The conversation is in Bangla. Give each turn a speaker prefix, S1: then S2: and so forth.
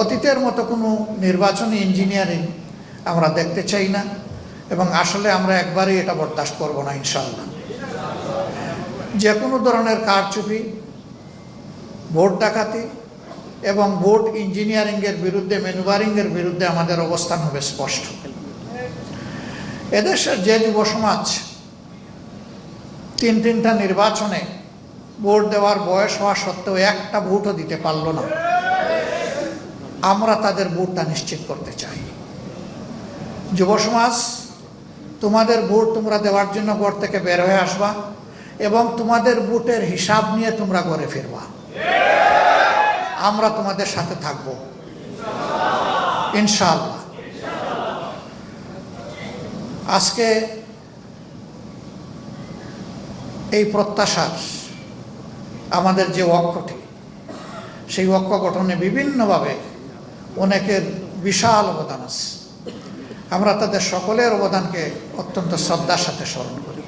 S1: অতীতের মতো কোনো নির্বাচনী ইঞ্জিনিয়ারিং আমরা দেখতে চাই না, এবং আসলে আমরা একবারই এটা বরদাস্ত করব না ইনশাআল্লাহ। যে কোনো ধরনের কারচুপি, ভোট ডাকাতি এবং ভোট ইঞ্জিনিয়ারিংয়ের বিরুদ্ধে, ম্যানুভারিংয়ের বিরুদ্ধে আমাদের অবস্থান হবে স্পষ্ট। এদেশের যে যুব সমাজ তিনটা নির্বাচনে ভোট দেওয়ার বয়স হওয়া সত্ত্বেও একটা ভোটও দিতে পারল না, আমরা তাদের ভোটটা নিশ্চিত করতে চাই। যুব সমাজ, তোমাদের ভোট তোমরা দেওয়ার জন্য ঘর থেকে বের হয়ে আসবা এবং তোমাদের ভোটের হিসাব নিয়ে তোমরা ঘরে ফিরবা। আমরা তোমাদের সাথে থাকব ইনশাআল্লাহ। আজকে এই প্রত্যাশার আমাদের যে ঐক্যটি, সেই ঐক্য গঠনে বিভিন্নভাবে অনেকের বিশাল অবদান আছে। আমরা তাদের সকলের অবদানকে অত্যন্ত শ্রদ্ধার সাথে স্মরণ করি।